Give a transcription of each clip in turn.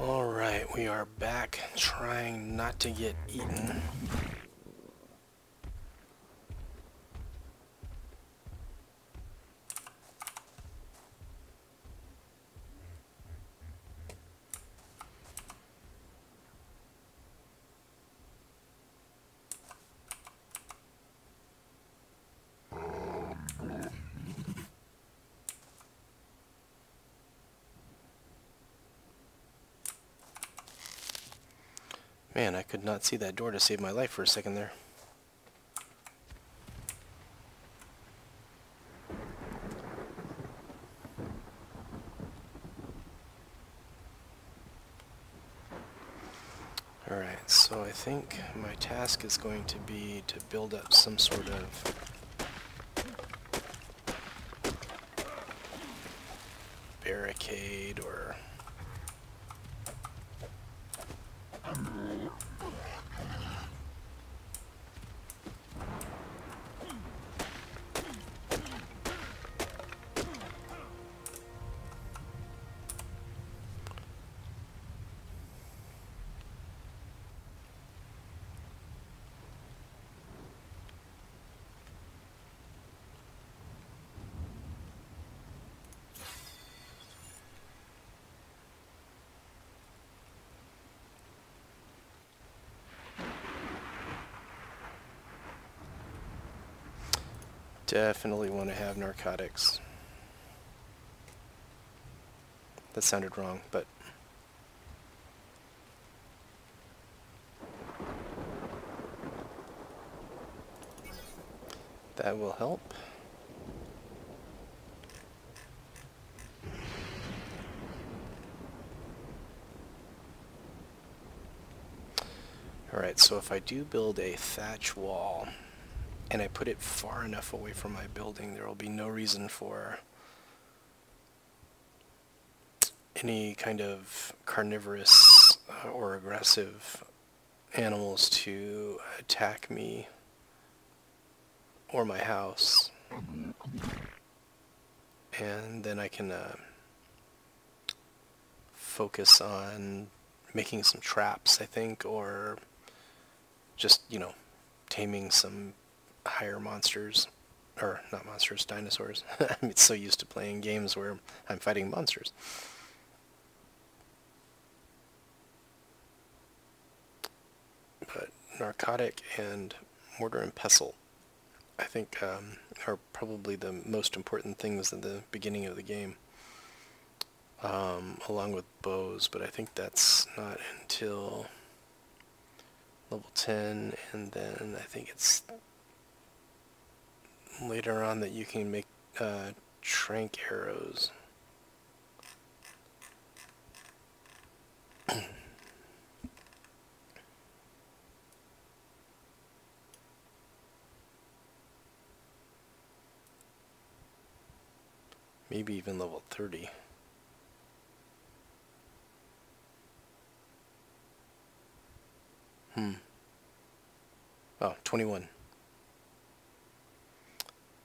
Alright, we are back trying not to get eaten. Man, I could not see that door to save my life for a second there. Alright, so I think my task is going to be to build up some sort of barricade or definitely want to have narcotics. That sounded wrong, but that will help. Alright, so if I do build a thatch wall and I put it far enough away from my building, there will be no reason for any kind of carnivorous or aggressive animals to attack me or my house. And then I can focus on making some traps, I think, or just, you know, taming some higher monsters. Or, not monsters, dinosaurs. I'm so used to playing games where I'm fighting monsters. But narcotic and mortar and pestle, I think, are probably the most important things at the beginning of the game. Along with bows, but I think that's not until level 10, and then I think it's later on that you can make trank arrows. Maybe even level 30. Oh, 21.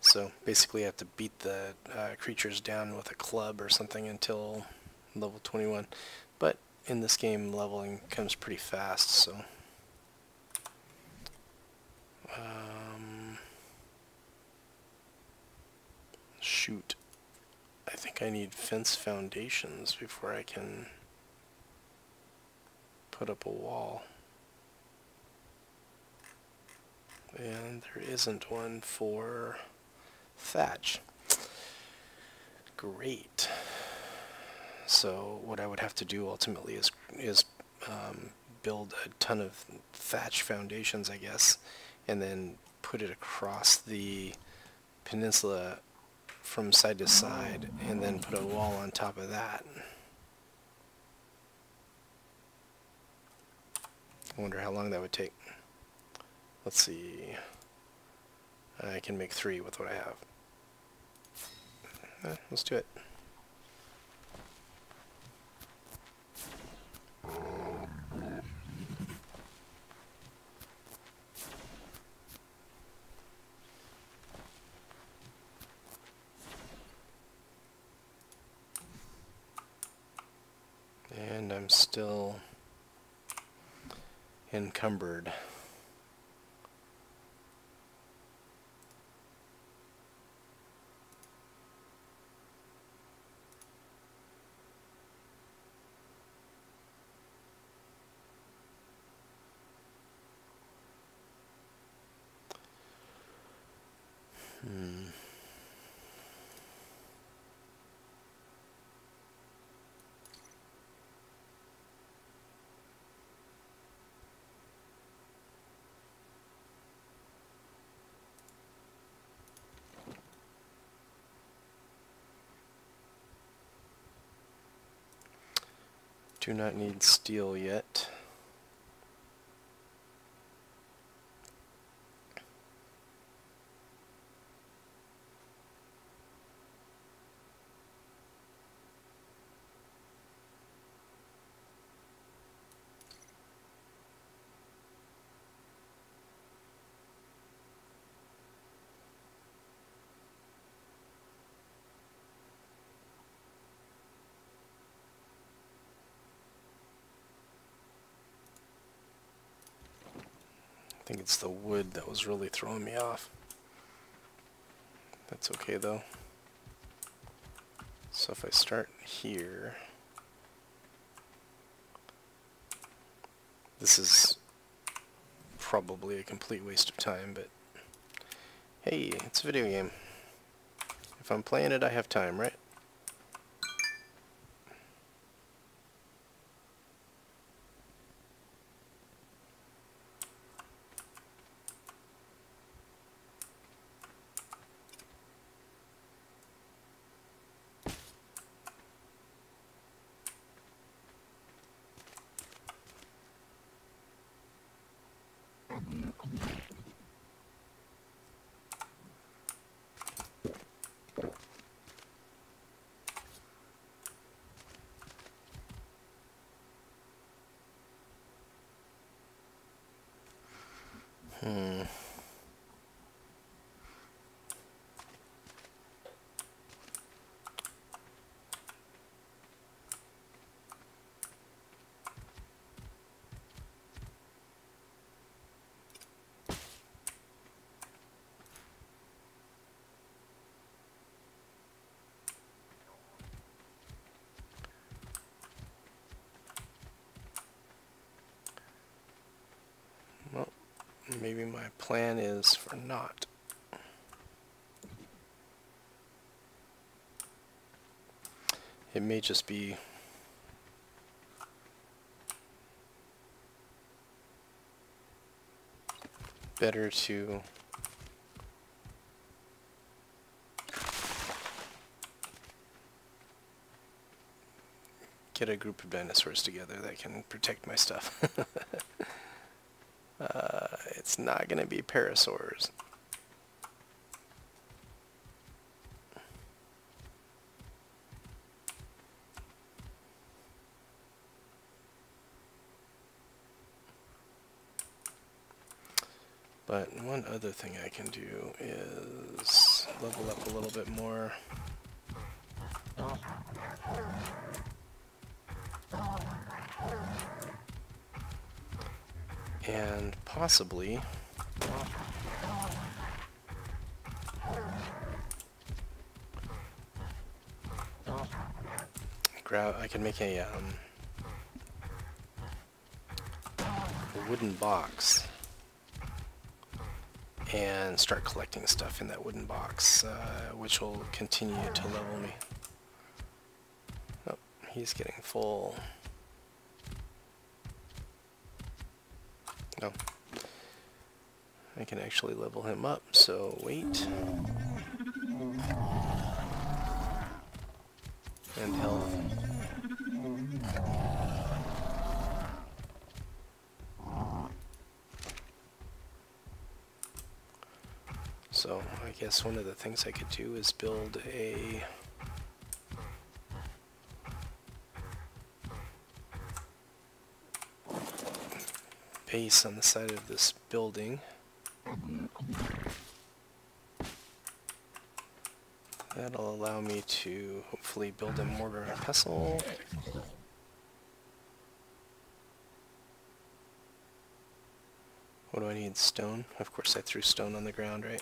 So basically I have to beat the creatures down with a club or something until level 21. But in this game, leveling comes pretty fast, so... shoot. I think I need fence foundations before I can put up a wall. And there isn't one for thatch. Great. So what I would have to do ultimately is build a ton of thatch foundations, I guess, and then put it across the peninsula from side to side, and then put a wall on top of that. I wonder how long that would take. Let's see. I can make 3 with what I have. Let's do it. And I'm still encumbered. Do not need steel yet. I think it's the wood that was really throwing me off. That's okay though. So if I start here, this is probably a complete waste of time, but hey, it's a video game. If I'm playing it, I have time, right? Well, maybe my plan is for not. It may just be better to get a group of dinosaurs together that can protect my stuff. It's not going to be Parasaurs. But one other thing I can do is level up a little bit more. And possibly I can make a wooden box and start collecting stuff in that wooden box, which will continue to level me. Oh, he's getting full. No. I can actually level him up, so wait. And health. So I guess one of the things I could do is build a base on the side of this building. That'll allow me to hopefully build a mortar and pestle. What do I need? Stone? Of course I threw stone on the ground, right?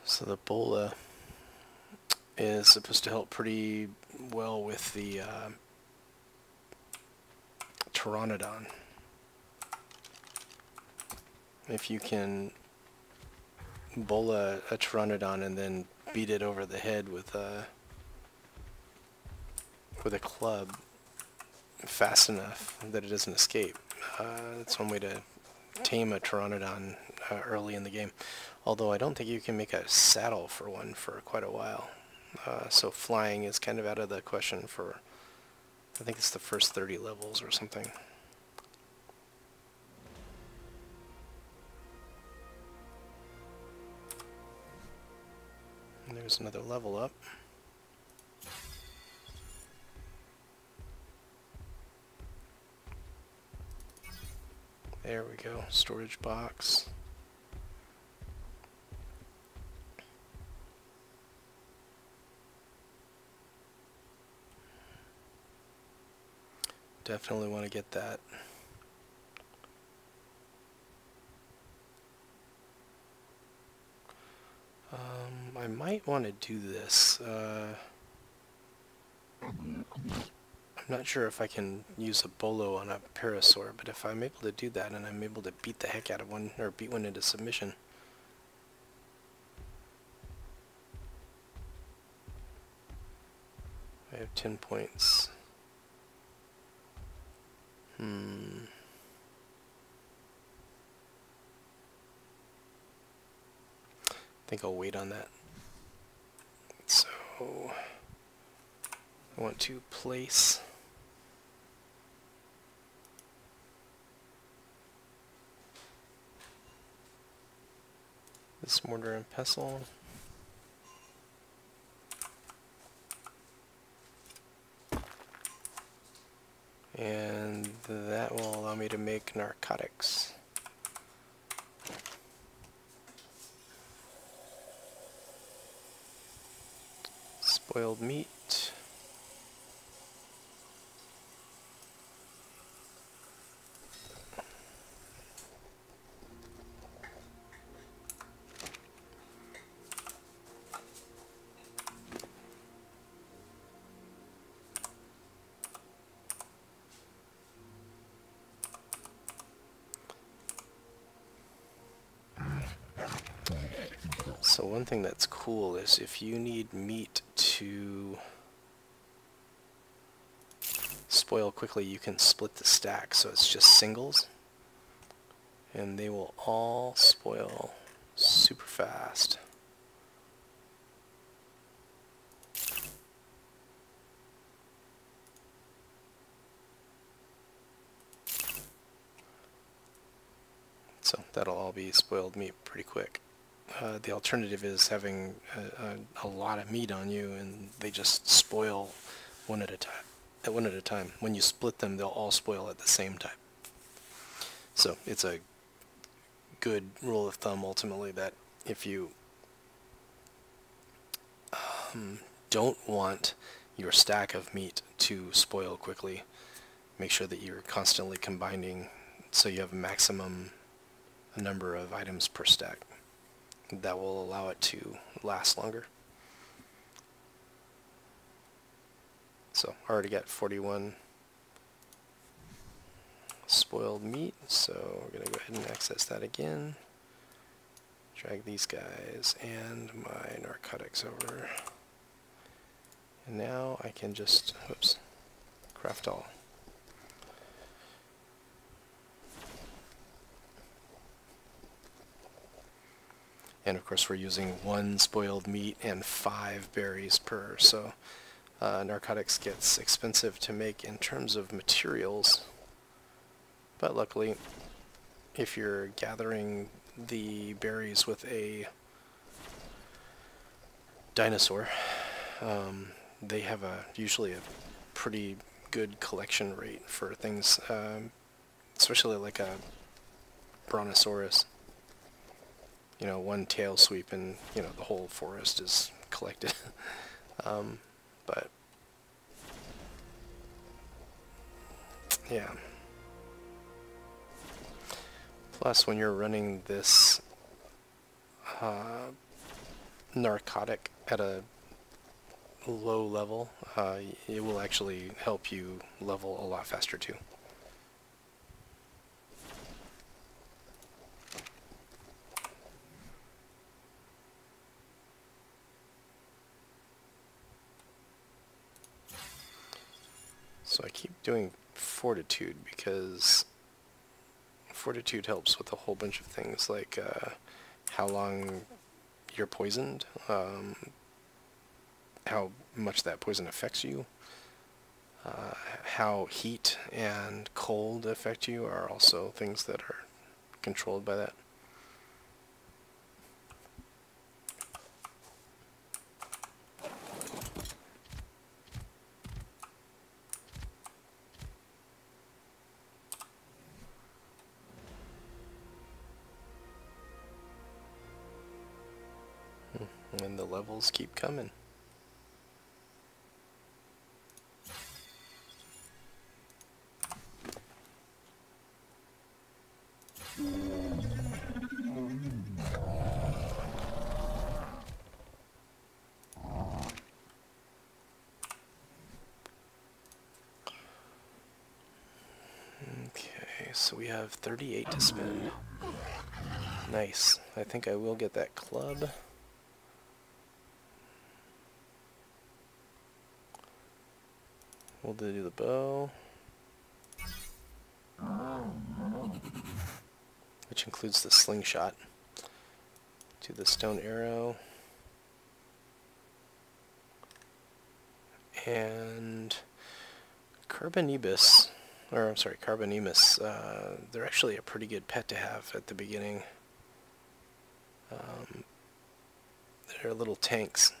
So the bola is supposed to help pretty well with the pteranodon. If you can bola a pteranodon and then beat it over the head with a club fast enough that it doesn't escape, that's one way to tame a pteranodon early in the game. Although I don't think you can make a saddle for one for quite a while. So flying is kind of out of the question for, I think it's the first 30 levels or something. And there's another level up. There we go, storage box. Definitely want to get that. I might want to do this. I'm not sure if I can use a bolo on a parasaur, but if I'm able to do that and I'm able to beat the heck out of one, or beat one into submission. I have 10 points. I think I'll wait on that. So I want to place this mortar and pestle. And that will allow me to make narcotics. Spoiled meat. So one thing that's cool is if you need meat to spoil quickly, you can split the stack, so it's just singles, and they will all spoil super fast. So that'll all be spoiled meat pretty quick. The alternative is having a lot of meat on you and they just spoil one at a time. When you split them, they'll all spoil at the same time. So it's a good rule of thumb ultimately that if you don't want your stack of meat to spoil quickly, make sure that you're constantly combining so you have a maximum number of items per stack. That will allow it to last longer. So I already got 41 spoiled meat, so we're going to go ahead and access that again. Drag these guys and my narcotics over. And now I can just, whoops, craft all. And of course we're using 1 spoiled meat and 5 berries per, so narcotics gets expensive to make in terms of materials. But luckily, if you're gathering the berries with a dinosaur, they have usually a pretty good collection rate for things, especially like a brontosaurus. You know, 1 tail sweep and, you know, the whole forest is collected. But yeah. Plus, when you're running this narcotic at a low level, it will actually help you level a lot faster too. So I keep doing fortitude because fortitude helps with a whole bunch of things, like how long you're poisoned, how much that poison affects you, how heat and cold affect you are also things that are controlled by that. And the levels keep coming. Okay, so we have 38 to spend. Nice. I think I will get that club. We'll do the bow, which includes the slingshot. Do the stone arrow. And Carbonemus, they're actually a pretty good pet to have at the beginning. They're little tanks.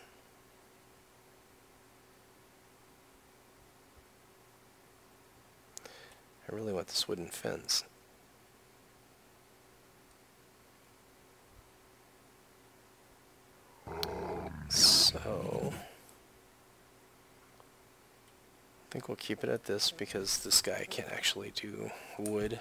I really want this wooden fence. So I think we'll keep it at this because this guy can't actually do wood.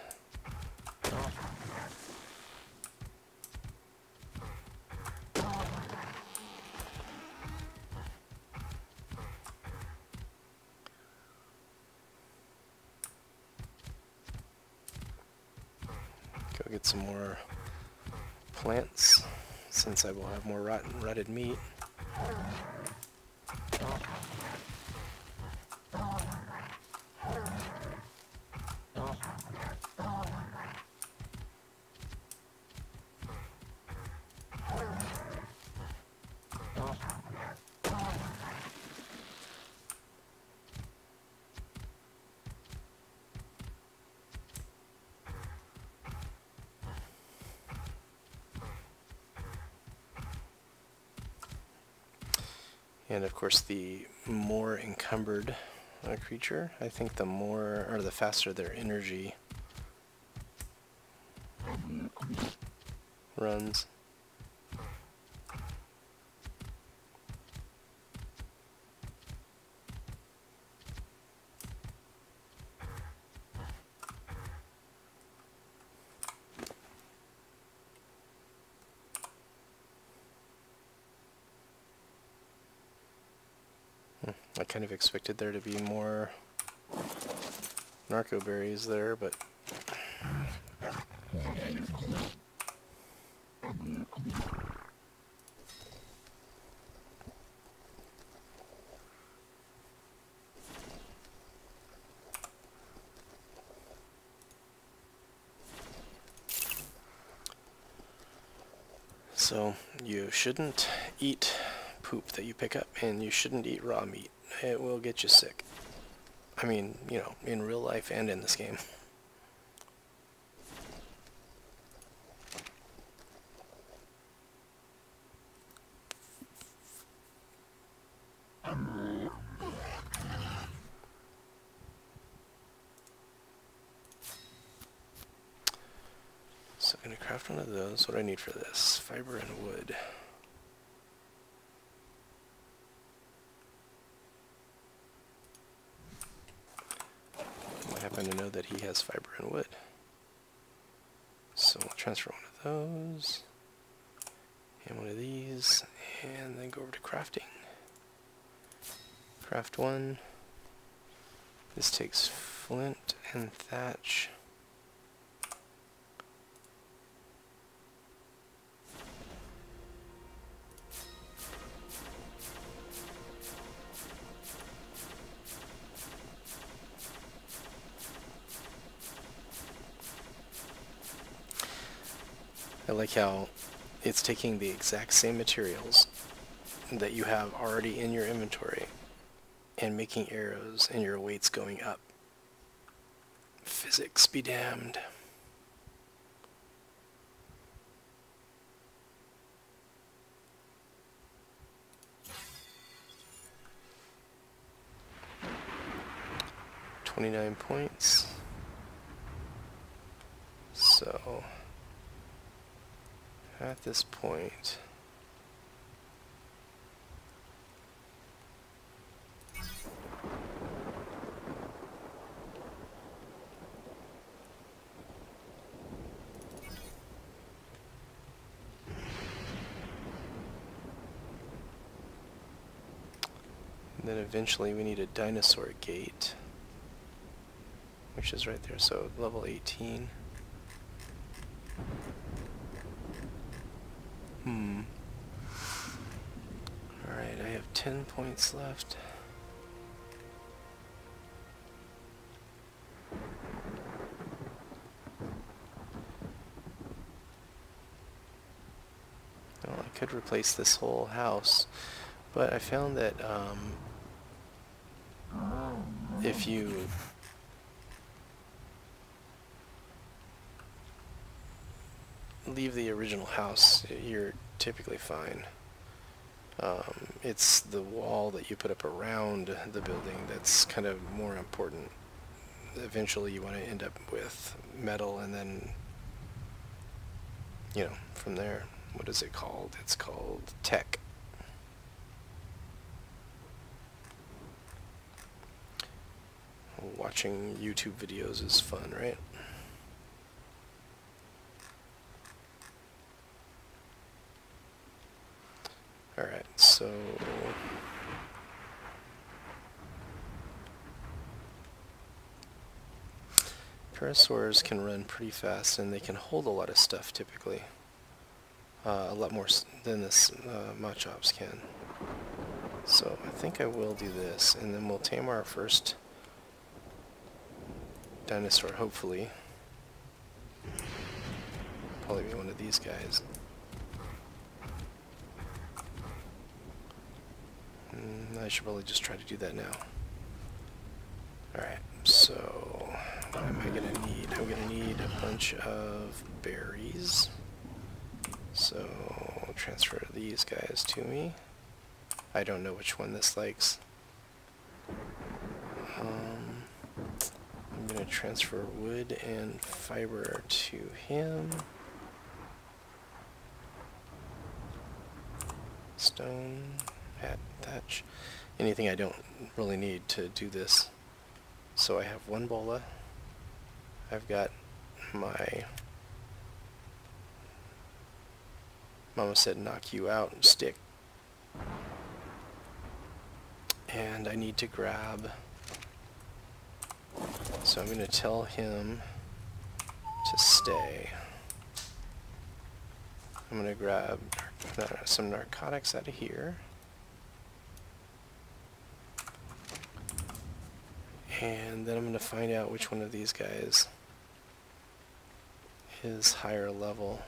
Go get some more plants since I will have more rotted meat. And of course, the more encumbered a creature, I think the more, or the faster their energy runs. I kind of expected there to be more narco berries there, but so you shouldn't eat poop that you pick up, and you shouldn't eat raw meat. It will get you sick. I mean, you know, in real life and in this game. So I'm going to craft one of those. What do I need for this? Fiber and wood. I happen to know that he has fiber and wood. So we'll transfer one of those, and one of these, and then go over to crafting. Craft one. This takes flint and thatch. I like how it's taking the exact same materials that you have already in your inventory and making arrows, and your weight's going up. Physics be damned. $29 points. So at this point, and then eventually we need a dinosaur gate, which is right there, so level 18. Alright, I have 10 points left. Well, I could replace this whole house, but I found that if you leave the original house, you're typically fine. It's the wall that you put up around the building that's kind of more important. Eventually you want to end up with metal, and then, you know, from there, what is it called? It's called tech. Watching YouTube videos is fun, right? Alright, so Parasaurs can run pretty fast, and they can hold a lot of stuff typically. A lot more than this Machops can. So I think I will do this, and then we'll tame our first dinosaur, hopefully. Probably be one of these guys. I should probably just try to do that now. Alright, so what am I going to need? I'm going to need a bunch of berries. So I'll transfer these guys to me. I don't know which one this likes. I'm going to transfer wood and fiber to him. Stone, hat, thatch. Anything I don't really need to do this. So I have one bola. I've got my Mama said knock you out stick. And I need to grab, so I'm going to tell him to stay. I'm going to grab some narcotics out of here. And then I'm going to find out which one of these guys is higher level.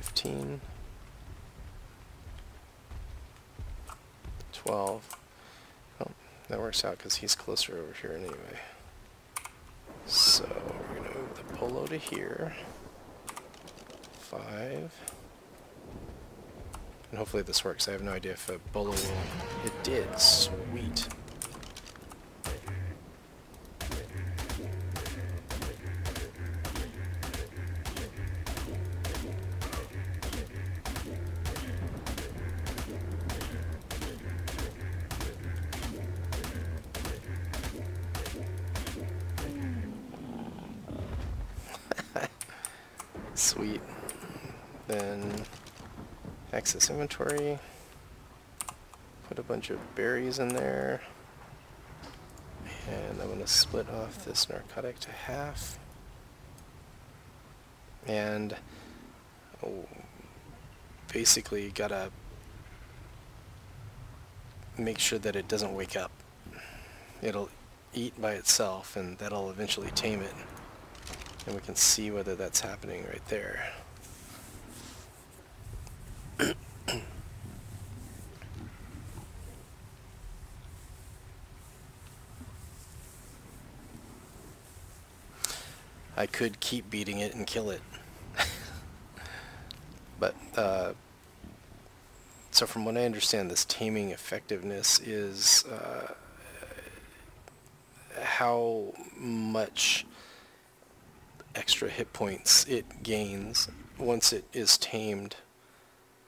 $15, $12. Oh, that works out because he's closer over here anyway. So we're going to move the polo to here. 5. And hopefully this works. I have no idea if a bolo will... It did. Sweet. Sweet. Then access inventory. Put a bunch of berries in there. And I'm going to split off this narcotic to half. And basically gotta make sure that it doesn't wake up. It'll eat by itself and that'll eventually tame it. And we can see whether that's happening right there. I could keep beating it and kill it. But, so from what I understand, this taming effectiveness is how much extra hit points it gains once it is tamed,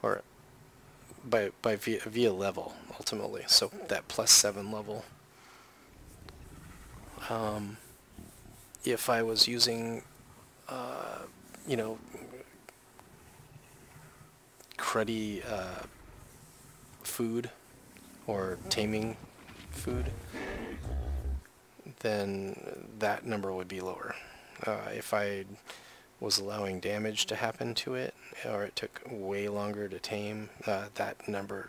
or via level ultimately. So that +7 level. If I was using, you know, cruddy food or taming food, then that number would be lower. If I was allowing damage to happen to it, or it took way longer to tame, that number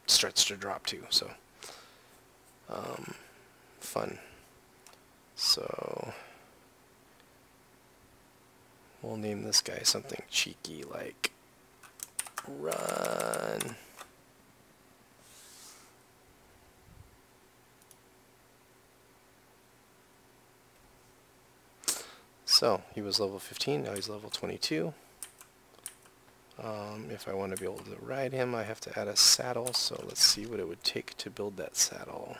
starts to drop too. So, fun. So, we'll name this guy something cheeky like Run. So, he was level 15, now he's level 22. If I want to be able to ride him, I have to add a saddle, so let's see what it would take to build that saddle.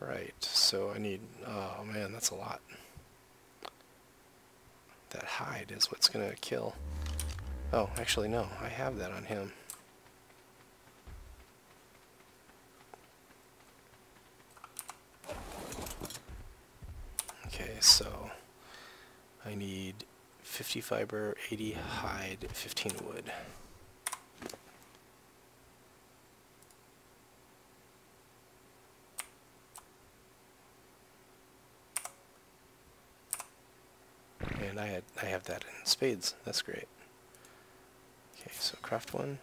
Right, so I need, oh man, that's a lot. That hide is what's going to kill. Oh, actually no, I have that on him. Okay, so I need 50 fiber, 80 hide, 15 wood. And I have that in spades. That's great. Okay, so craft one.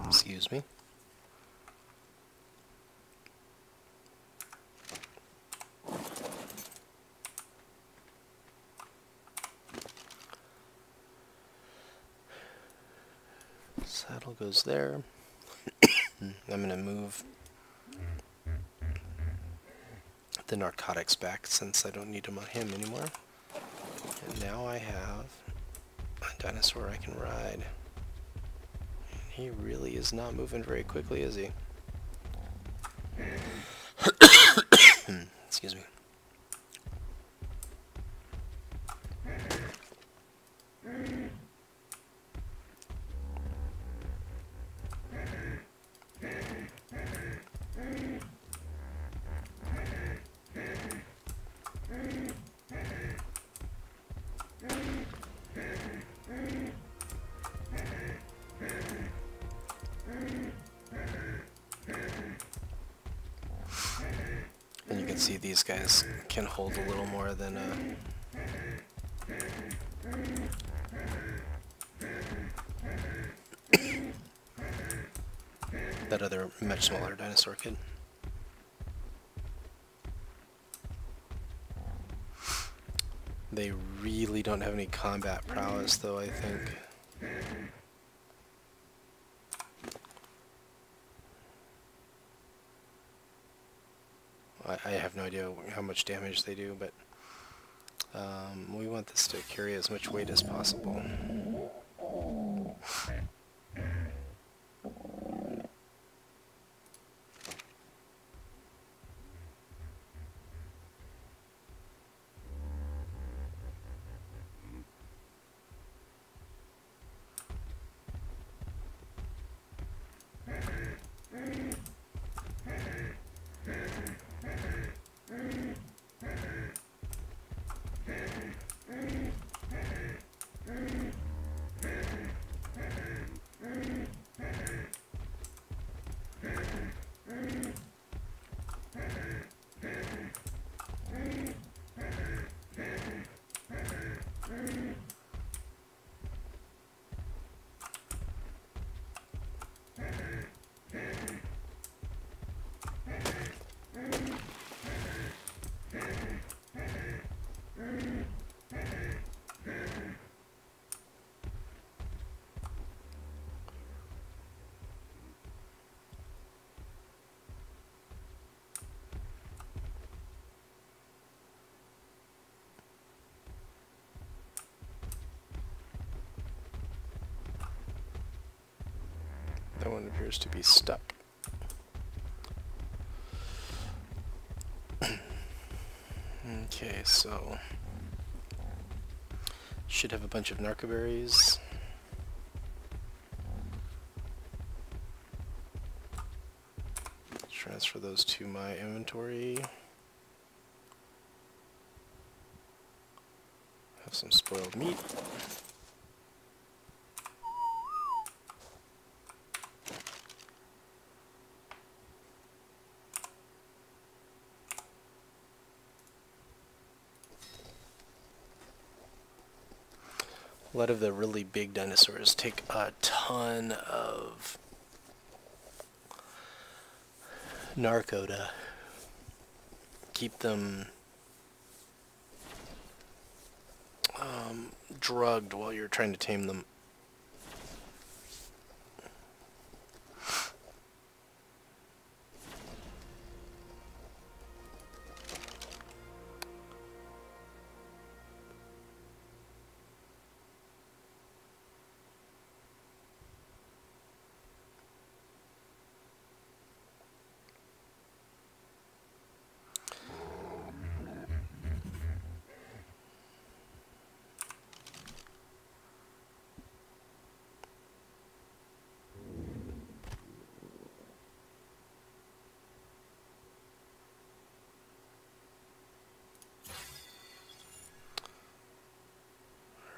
Excuse me. Saddle goes there. I'm going to move the narcotics back since I don't need them on him anymore. And now I have a dinosaur I can ride. And he really is not moving very quickly, is he? Excuse me. can see these guys can hold a little more than that other much smaller dinosaur kid. They really don't have any combat prowess though, I think. I have no idea how much damage they do, but we want this to carry as much weight as possible. That one appears to be stuck. Okay, so should have a bunch of narcoberries. Transfer those to my inventory. Have some spoiled meat. A lot of the really big dinosaurs take a ton of narco to keep them drugged while you're trying to tame them.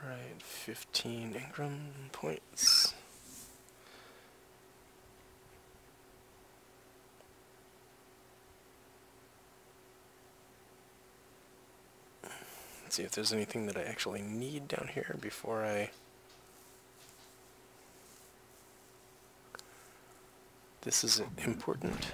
Right, 15 Ingram points. Let's see if there's anything that I actually need down here before I... This is important.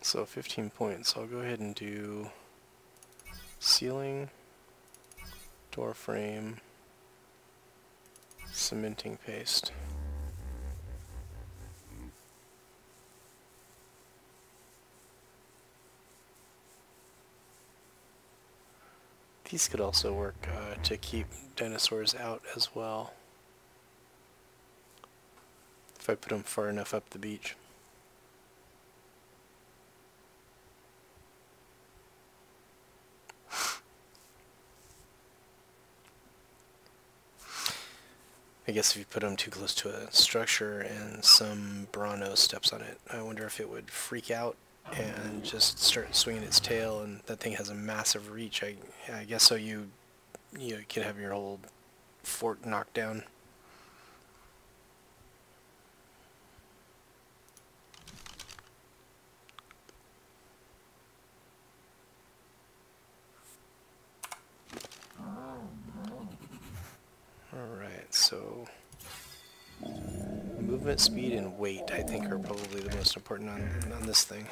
So 15 points. I'll go ahead and do ceiling, door frame, cementing paste. These could also work to keep dinosaurs out as well, if I put them far enough up the beach. I guess if you put him too close to a structure and some Bronto steps on it, I wonder if it would freak out and just start swinging its tail, and that thing has a massive reach. I guess so you could have your whole fort knocked down. Alright, so movement speed and weight I think are probably the most important on this thing.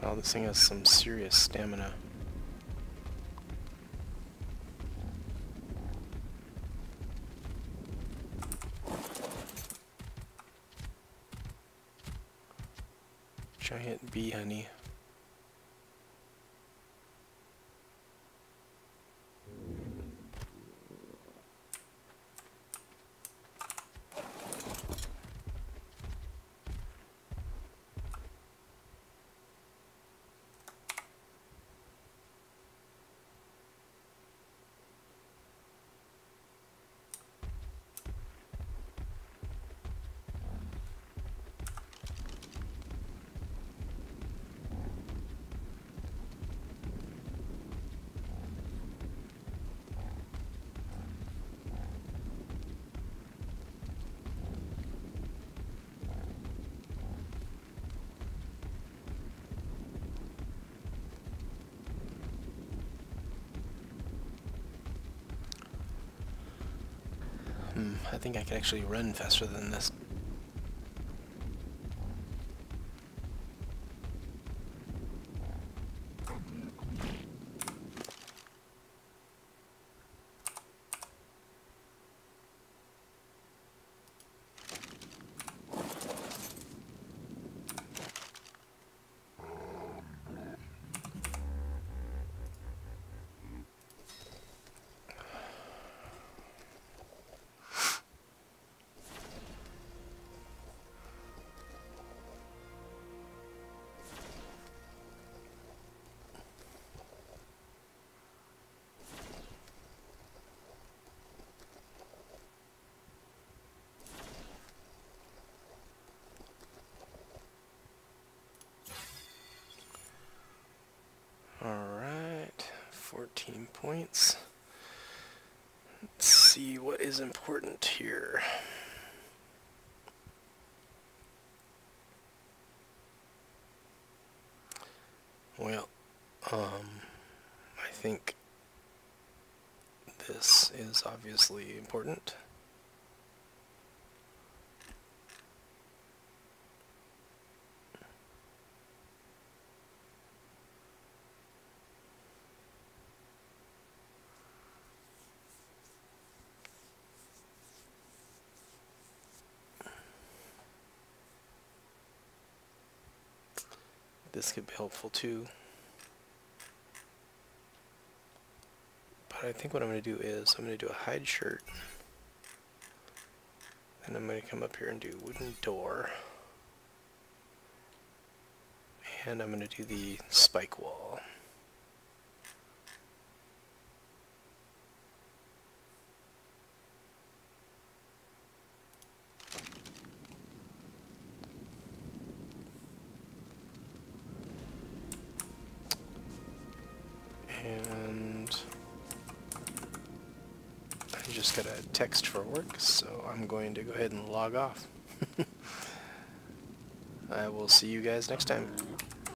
Wow, this thing has some serious stamina. Giant bee honey. I think I can actually run faster than this. Alright, 14 points. Let's see what is important here. Well, I think this is obviously important. This could be helpful too. But I think what I'm going to do is I'm going to do a hide shirt. And I'm going to come up here and do wooden door. And I'm going to do the spike wall. And I just got a text for work, so I'm going to go ahead and log off. I will see you guys next time.